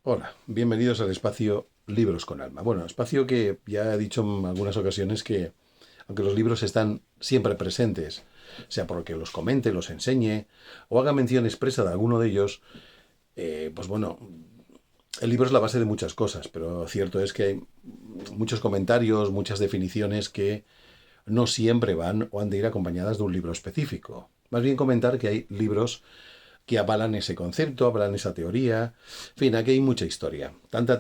Hola, bienvenidos al espacio Libros con Alma. Bueno, espacio que ya he dicho en algunas ocasiones que, aunque los libros están siempre presentes, sea porque los comente, los enseñe o haga mención expresa de alguno de ellos, pues bueno, el libro es la base de muchas cosas, pero cierto es que hay muchos comentarios, muchas definiciones que no siempre van o han de ir acompañadas de un libro específico. Más bien comentar que hay libros que avalan ese concepto, avalan esa teoría. En fin, aquí hay mucha historia. Tanta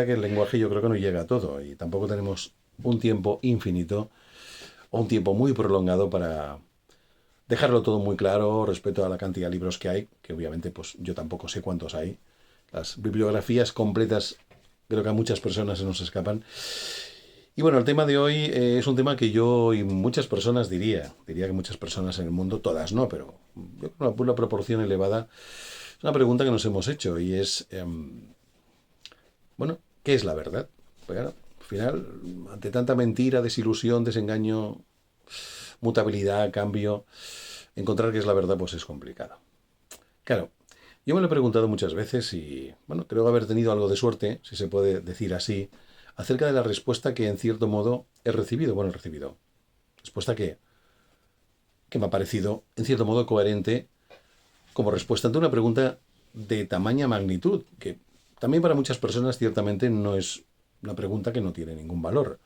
que el lenguaje yo creo que no llega a todo y tampoco tenemos un tiempo infinito o un tiempo muy prolongado para dejarlo todo muy claro respecto a la cantidad de libros que hay, que obviamente pues yo tampoco sé cuántos hay. Las bibliografías completas creo que a muchas personas se nos escapan. Y bueno, el tema de hoy es un tema que yo y muchas personas diría que muchas personas en el mundo, todas no, pero yo creo que una proporción elevada. Es una pregunta que nos hemos hecho y es, bueno, ¿qué es la verdad? Pues claro, al final, ante tanta mentira, desilusión, desengaño, mutabilidad, cambio, encontrar qué es la verdad pues es complicado. Claro, yo me lo he preguntado muchas veces y, bueno, creo haber tenido algo de suerte, si se puede decir así, acerca de la respuesta que en cierto modo he recibido. Bueno, he recibido. Respuesta que me ha parecido en cierto modo coherente como respuesta ante una pregunta de tamaña magnitud, que también para muchas personas ciertamente no es una pregunta que no tiene ningún valor,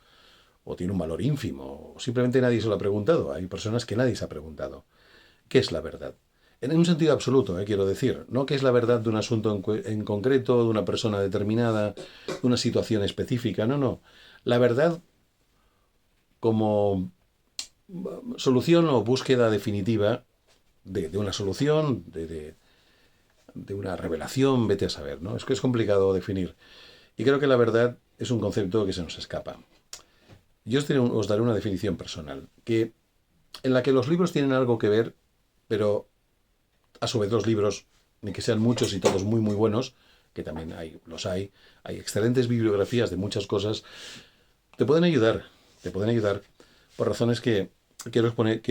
o tiene un valor ínfimo, o simplemente nadie se lo ha preguntado. Hay personas que nadie se ha preguntado. ¿Qué es la verdad? En un sentido absoluto, quiero decir, no qué es la verdad de un asunto en concreto, de una persona determinada, de una situación específica, no, no. La verdad como solución o búsqueda definitiva de una solución, de una revelación, vete a saber, ¿no? Es que es complicado definir. Y creo que la verdad es un concepto que se nos escapa. Yo os daré una definición personal, que en la que los libros tienen algo que ver, pero a su vez los libros, ni que sean muchos y todos muy buenos, que también hay excelentes bibliografías de muchas cosas, te pueden ayudar por razones que quiero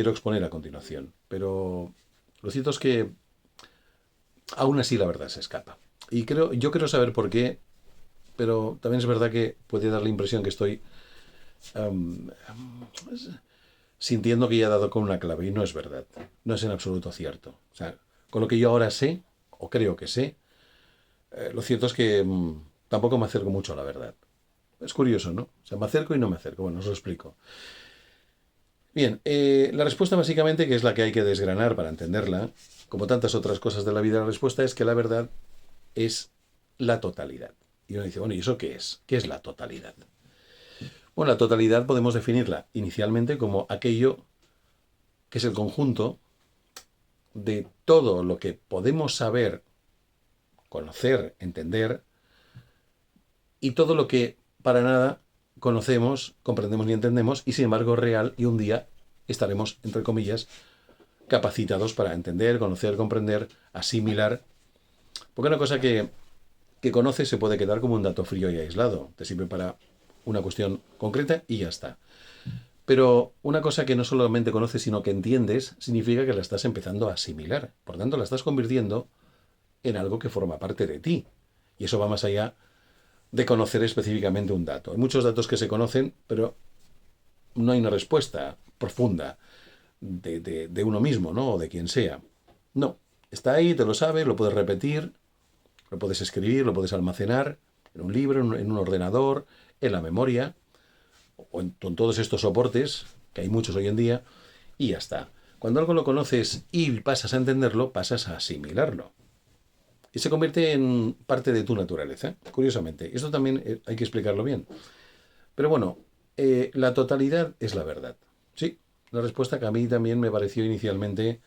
exponer a continuación. Pero lo cierto es que aún así la verdad se escapa. Y yo quiero saber por qué, pero también es verdad que puede dar la impresión que estoy um, sintiendo que ya he dado con una clave y no es verdad. No es en absoluto cierto. O sea, con lo que yo ahora sé, o creo que sé, lo cierto es que tampoco me acerco mucho a la verdad. Es curioso, ¿no? O sea, me acerco y no me acerco. Bueno, os lo explico. Bien, la respuesta básicamente, que es la que hay que desgranar para entenderla, como tantas otras cosas de la vida, la respuesta es que la verdad es la totalidad. Y uno dice, bueno, ¿y eso qué es? ¿Qué es la totalidad? Bueno, la totalidad podemos definirla inicialmente como aquello que es el conjunto de todo lo que podemos saber, conocer, entender, y todo lo que para nada conocemos, comprendemos ni entendemos, y sin embargo es real y un día estaremos, entre comillas, capacitados para entender, conocer, comprender, asimilar. Porque una cosa que conoces se puede quedar como un dato frío y aislado. Te sirve para una cuestión concreta y ya está. Pero una cosa que no solamente conoces, sino que entiendes, significa que la estás empezando a asimilar. Por tanto, la estás convirtiendo en algo que forma parte de ti. Y eso va más allá de conocer específicamente un dato. Hay muchos datos que se conocen, pero no hay una respuesta profunda de uno mismo, ¿no? O de quien sea. No. Está ahí, te lo sabes, lo puedes repetir, lo puedes escribir, lo puedes almacenar en un libro, en un ordenador, en la memoria, o en todos estos soportes, que hay muchos hoy en día, y ya está. Cuando algo lo conoces y pasas a entenderlo, pasas a asimilarlo. Y se convierte en parte de tu naturaleza, curiosamente. Esto también hay que explicarlo bien. Pero bueno, la totalidad es la verdad. Sí, la respuesta que a mí también me pareció inicialmente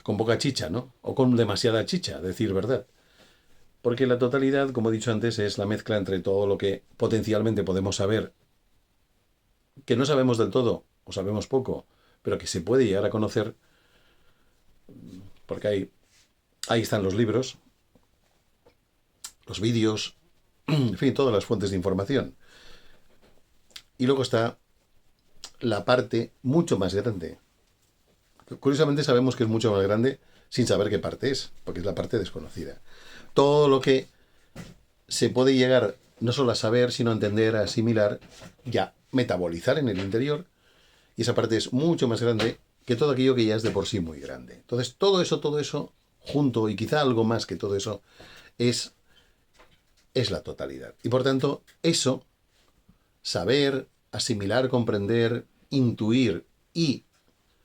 con poca chicha, ¿no? O con demasiada chicha, decir verdad. Porque la totalidad, como he dicho antes, es la mezcla entre todo lo que potencialmente podemos saber, que no sabemos del todo, o sabemos poco, pero que se puede llegar a conocer, porque ahí están los libros, los vídeos, en fin, todas las fuentes de información. Y luego está la parte mucho más grande. Curiosamente sabemos que es mucho más grande sin saber qué parte es, porque es la parte desconocida. Todo lo que se puede llegar no solo a saber, sino a entender, a asimilar, ya metabolizar en el interior, y esa parte es mucho más grande que todo aquello que ya es de por sí muy grande. Entonces, todo eso, junto, y quizá algo más que todo eso, es, es la totalidad. Y por tanto, eso, saber, asimilar, comprender, intuir y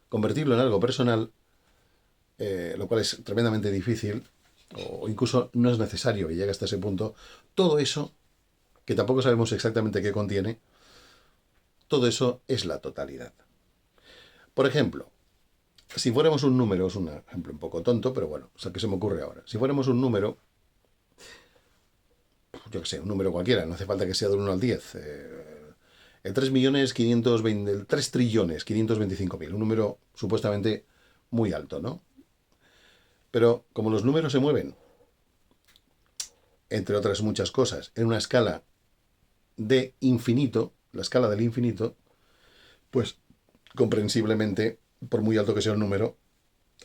convertirlo en algo personal, lo cual es tremendamente difícil, o incluso no es necesario que llegue hasta ese punto, todo eso, que tampoco sabemos exactamente qué contiene, todo eso es la totalidad. Por ejemplo, si fuéramos un número, es un ejemplo un poco tonto, pero bueno, o sea, que se me ocurre ahora. Si fuéramos un número, yo qué sé, un número cualquiera, no hace falta que sea del 1 al 10, el 3.520.000, el 3.525.000, un número supuestamente muy alto, ¿no? Pero como los números se mueven, entre otras muchas cosas, en una escala de infinito, la escala del infinito, pues comprensiblemente, por muy alto que sea el número,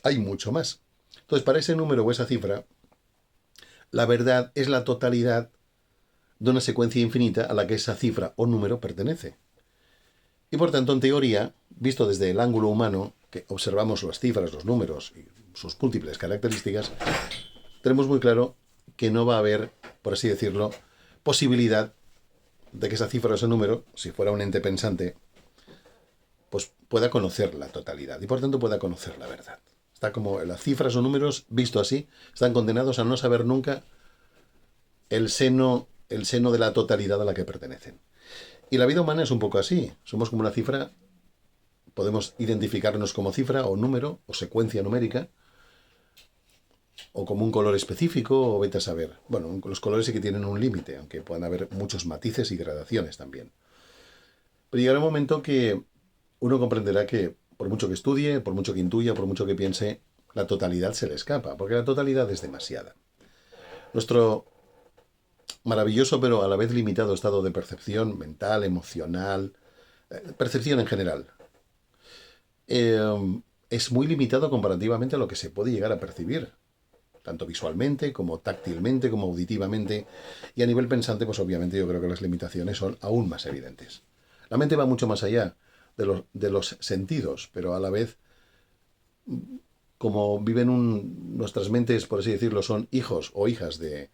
hay mucho más. Entonces, para ese número o esa cifra, la verdad es la totalidad de una secuencia infinita a la que esa cifra o número pertenece. Y por tanto, en teoría, visto desde el ángulo humano, que observamos las cifras, los números y sus múltiples características, tenemos muy claro que no va a haber, por así decirlo, posibilidad de que esa cifra o ese número, si fuera un ente pensante, pues pueda conocer la totalidad y por tanto pueda conocer la verdad. Está como las cifras o números, visto así, están condenados a no saber nunca el seno de la totalidad a la que pertenecen. Y la vida humana es un poco así. Somos como una cifra, podemos identificarnos como cifra o número o secuencia numérica, o como un color específico, o vete a saber. Bueno, los colores sí que tienen un límite, aunque puedan haber muchos matices y gradaciones también. Pero llegará un momento que uno comprenderá que, por mucho que estudie, por mucho que intuya, por mucho que piense, la totalidad se le escapa, porque la totalidad es demasiada. Nuestro maravilloso pero a la vez limitado estado de percepción mental, emocional, percepción en general, es muy limitado comparativamente a lo que se puede llegar a percibir, tanto visualmente como táctilmente, como auditivamente, y a nivel pensante, pues obviamente yo creo que las limitaciones son aún más evidentes. La mente va mucho más allá de los sentidos, pero a la vez, como nuestras mentes, por así decirlo, son hijos o hijas de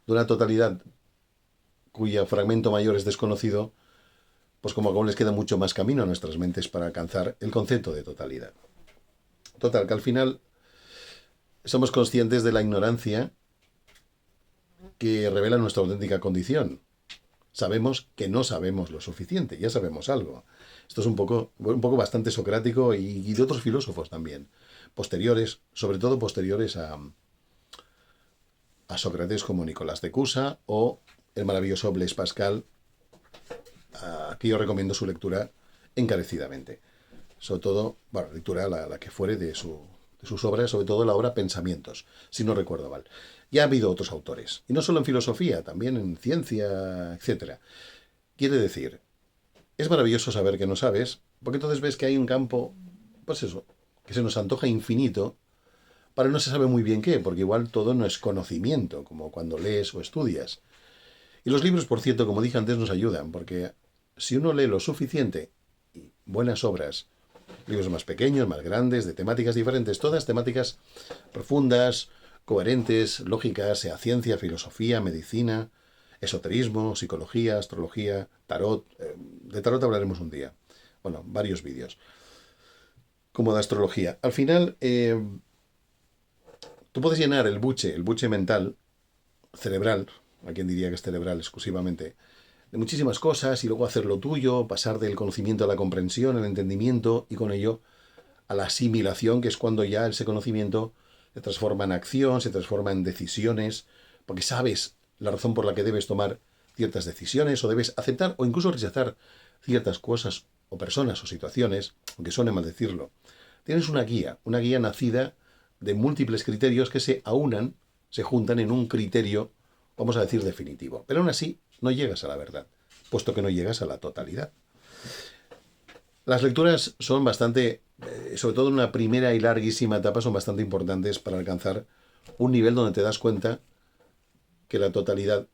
una totalidad cuyo fragmento mayor es desconocido, pues como aún les queda mucho más camino a nuestras mentes para alcanzar el concepto de totalidad. Total, que al final somos conscientes de la ignorancia que revela nuestra auténtica condición. Sabemos que no sabemos lo suficiente, ya sabemos algo. Esto es un poco bastante socrático y de otros filósofos también, posteriores, sobre todo posteriores a Sócrates como Nicolás de Cusa o el maravilloso Blaise Pascal, que yo recomiendo su lectura encarecidamente. Sobre todo, bueno, lectura la que fuere de sus obras, sobre todo la obra Pensamientos, si no recuerdo mal. Ya ha habido otros autores, y no solo en filosofía, también en ciencia, etcétera. Quiere decir, es maravilloso saber que no sabes, porque entonces ves que hay un campo, pues eso, que se nos antoja infinito, para no se sabe muy bien qué, porque igual todo no es conocimiento, como cuando lees o estudias. Y los libros, por cierto, como dije antes, nos ayudan, porque si uno lee lo suficiente y buenas obras, libros más pequeños, más grandes, de temáticas diferentes, todas temáticas profundas, coherentes, lógicas, sea ciencia, filosofía, medicina, esoterismo, psicología, astrología, tarot. De tarot hablaremos un día. Bueno, varios vídeos. Como de astrología. Al final, tú puedes llenar el buche mental, cerebral, a quien diría que es cerebral exclusivamente, de muchísimas cosas y luego hacer lo tuyo, pasar del conocimiento a la comprensión, al entendimiento y con ello a la asimilación, que es cuando ya ese conocimiento se transforma en acción, se transforma en decisiones, porque sabes la razón por la que debes tomar ciertas decisiones o debes aceptar o incluso rechazar ciertas cosas o personas o situaciones, aunque suene mal decirlo. Tienes una guía nacida de múltiples criterios que se aunan, se juntan en un criterio, vamos a decir, definitivo. Pero aún así no llegas a la verdad, puesto que no llegas a la totalidad. Las lecturas son bastante, sobre todo en una primera y larguísima etapa, son bastante importantes para alcanzar un nivel donde te das cuenta que la totalidad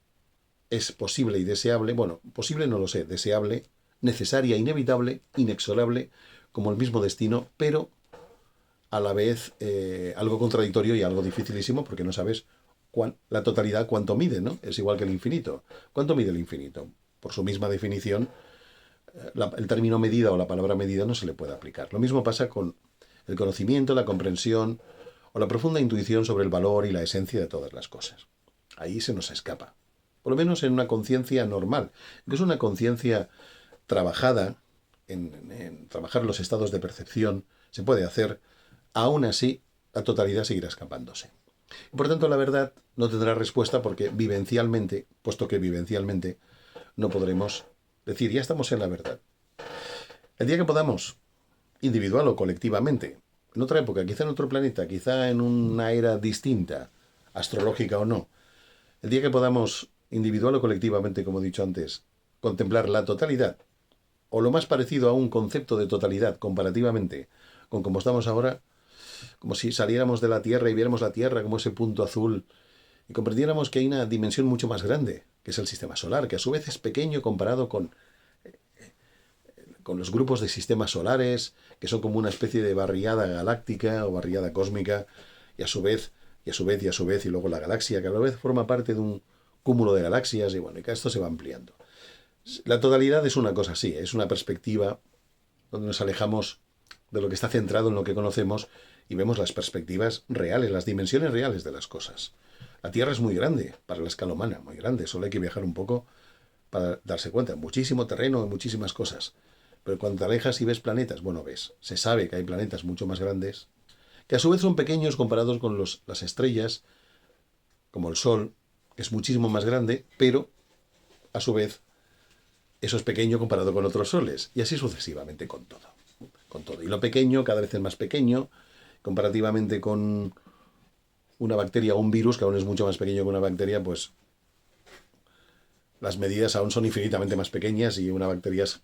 es posible y deseable, bueno, posible no lo sé, deseable, necesaria, inevitable, inexorable, como el mismo destino, pero a la vez algo contradictorio y algo dificilísimo porque no sabes la totalidad cuánto mide, ¿no? Es igual que el infinito. ¿Cuánto mide el infinito? Por su misma definición, el término medida o la palabra medida no se le puede aplicar. Lo mismo pasa con el conocimiento, la comprensión o la profunda intuición sobre el valor y la esencia de todas las cosas. Ahí se nos escapa. Por lo menos en una conciencia normal, que es una conciencia trabajada, en trabajar los estados de percepción, se puede hacer. Aún así, la totalidad seguirá escapándose. Por tanto, la verdad no tendrá respuesta porque vivencialmente, puesto que vivencialmente no podremos decir, ya estamos en la verdad. El día que podamos, individual o colectivamente, en otra época, quizá en otro planeta, quizá en una era distinta, astrológica o no, el día que podamos, individual o colectivamente, como he dicho antes, contemplar la totalidad, o lo más parecido a un concepto de totalidad comparativamente con como estamos ahora, como si saliéramos de la Tierra y viéramos la Tierra como ese punto azul y comprendiéramos que hay una dimensión mucho más grande, que es el sistema solar, que a su vez es pequeño comparado con los grupos de sistemas solares, que son como una especie de barriada galáctica o barriada cósmica, y a su vez, y a su vez, y a su vez, y luego la galaxia, que a la vez forma parte de un cúmulo de galaxias, y bueno, y que esto se va ampliando. La totalidad es una cosa así, es una perspectiva donde nos alejamos de lo que está centrado en lo que conocemos y vemos las perspectivas reales, las dimensiones reales de las cosas. La Tierra es muy grande para la escala humana, muy grande, solo hay que viajar un poco para darse cuenta. Muchísimo terreno, muchísimas cosas. Pero cuando te alejas y ves planetas, bueno, ves, se sabe que hay planetas mucho más grandes, que a su vez son pequeños comparados con las estrellas, como el Sol, que es muchísimo más grande, pero a su vez eso es pequeño comparado con otros soles, y así sucesivamente con todo. Con todo. Y lo pequeño cada vez es más pequeño, comparativamente con una bacteria o un virus, que aún es mucho más pequeño que una bacteria, pues las medidas aún son infinitamente más pequeñas y una bacteria es,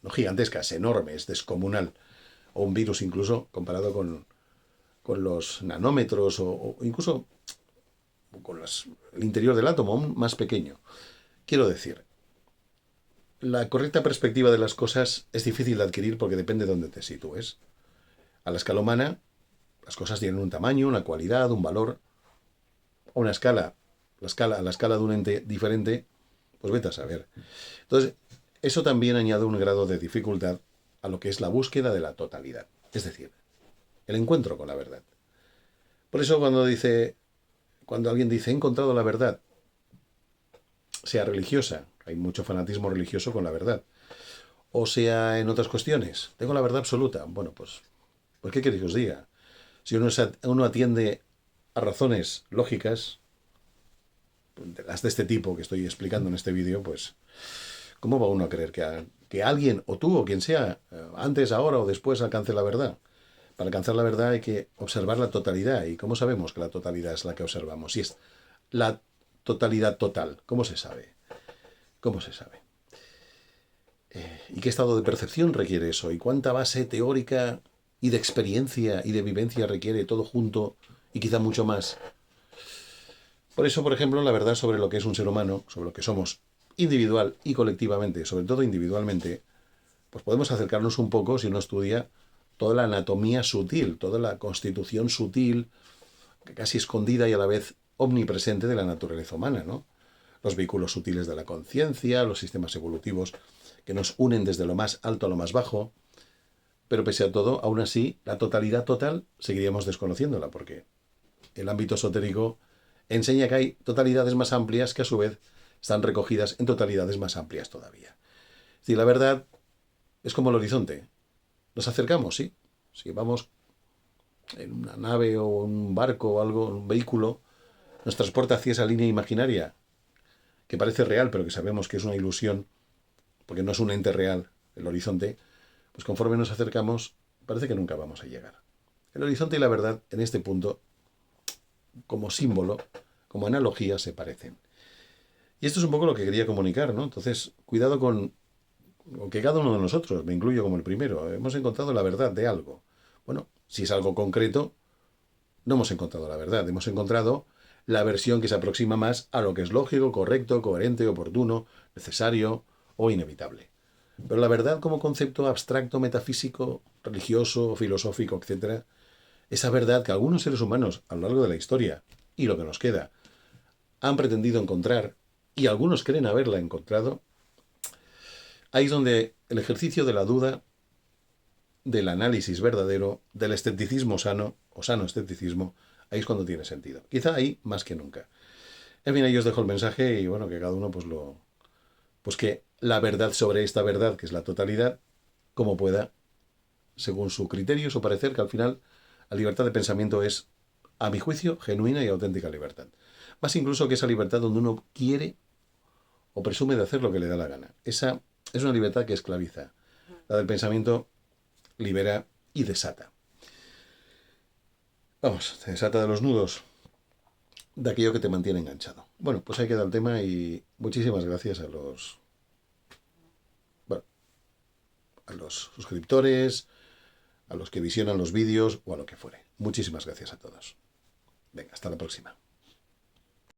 no gigantesca, es enorme, es descomunal. O un virus incluso, comparado con los nanómetros o incluso con el interior del átomo, aún más pequeño. Quiero decir, la correcta perspectiva de las cosas es difícil de adquirir porque depende de dónde te sitúes. A la escala humana, las cosas tienen un tamaño, una cualidad, un valor, o una escala. A la escala de un ente diferente, pues vete a saber. Entonces, eso también añade un grado de dificultad a lo que es la búsqueda de la totalidad. Es decir, el encuentro con la verdad. Por eso cuando alguien dice he encontrado la verdad, sea religiosa, hay mucho fanatismo religioso con la verdad, o sea en otras cuestiones, tengo la verdad absoluta. Bueno, pues ¿qué queréis que os diga? Si uno atiende a razones lógicas, las de este tipo que estoy explicando en este vídeo, pues ¿cómo va uno a creer que alguien, o tú, o quien sea, antes, ahora o después alcance la verdad? Para alcanzar la verdad hay que observar la totalidad. ¿Y cómo sabemos que la totalidad es la que observamos? Si es la totalidad total, ¿cómo se sabe? ¿Cómo se sabe? ¿Y qué estado de percepción requiere eso? ¿Y cuánta base teórica y de experiencia y de vivencia requiere todo junto y quizá mucho más? Por eso, por ejemplo, la verdad sobre lo que es un ser humano, sobre lo que somos individual y colectivamente, sobre todo individualmente, pues podemos acercarnos un poco si uno estudia toda la anatomía sutil, toda la constitución sutil, casi escondida y a la vez omnipresente de la naturaleza humana, ¿no? Los vehículos sutiles de la conciencia, los sistemas evolutivos que nos unen desde lo más alto a lo más bajo, pero pese a todo, aún así, la totalidad total seguiríamos desconociéndola, porque el ámbito esotérico enseña que hay totalidades más amplias que a su vez están recogidas en totalidades más amplias todavía. Es decir, la verdad es como el horizonte. Nos acercamos, sí. Si vamos en una nave o un barco o algo, un vehículo, nos transporta hacia esa línea imaginaria que parece real, pero que sabemos que es una ilusión, porque no es un ente real, el horizonte, pues conforme nos acercamos, parece que nunca vamos a llegar. El horizonte y la verdad, en este punto, como símbolo, como analogía, se parecen. Y esto es un poco lo que quería comunicar, ¿no? Entonces, cuidado con que cada uno de nosotros, me incluyo como el primero, hemos encontrado la verdad de algo. Bueno, si es algo concreto, no hemos encontrado la verdad, hemos encontrado la versión que se aproxima más a lo que es lógico, correcto, coherente, oportuno, necesario o inevitable. Pero la verdad como concepto abstracto, metafísico, religioso, filosófico, etc., esa verdad que algunos seres humanos a lo largo de la historia, y lo que nos queda, han pretendido encontrar, y algunos creen haberla encontrado, ahí es donde el ejercicio de la duda, del análisis verdadero, del escepticismo sano, o sano escepticismo, ahí es cuando tiene sentido. Quizá ahí más que nunca. En fin, ahí os dejo el mensaje y bueno, que cada uno pues que la verdad sobre esta verdad, que es la totalidad, como pueda, según su criterio, su parecer, que al final la libertad de pensamiento es, a mi juicio, genuina y auténtica libertad. Más incluso que esa libertad donde uno quiere o presume de hacer lo que le da la gana. Esa es una libertad que esclaviza. La del pensamiento libera y desata. Vamos, te desata de los nudos, de aquello que te mantiene enganchado. Bueno, pues ahí queda el tema y muchísimas gracias bueno, a los suscriptores, a los que visionan los vídeos o a lo que fuere. Muchísimas gracias a todos. Venga, hasta la próxima.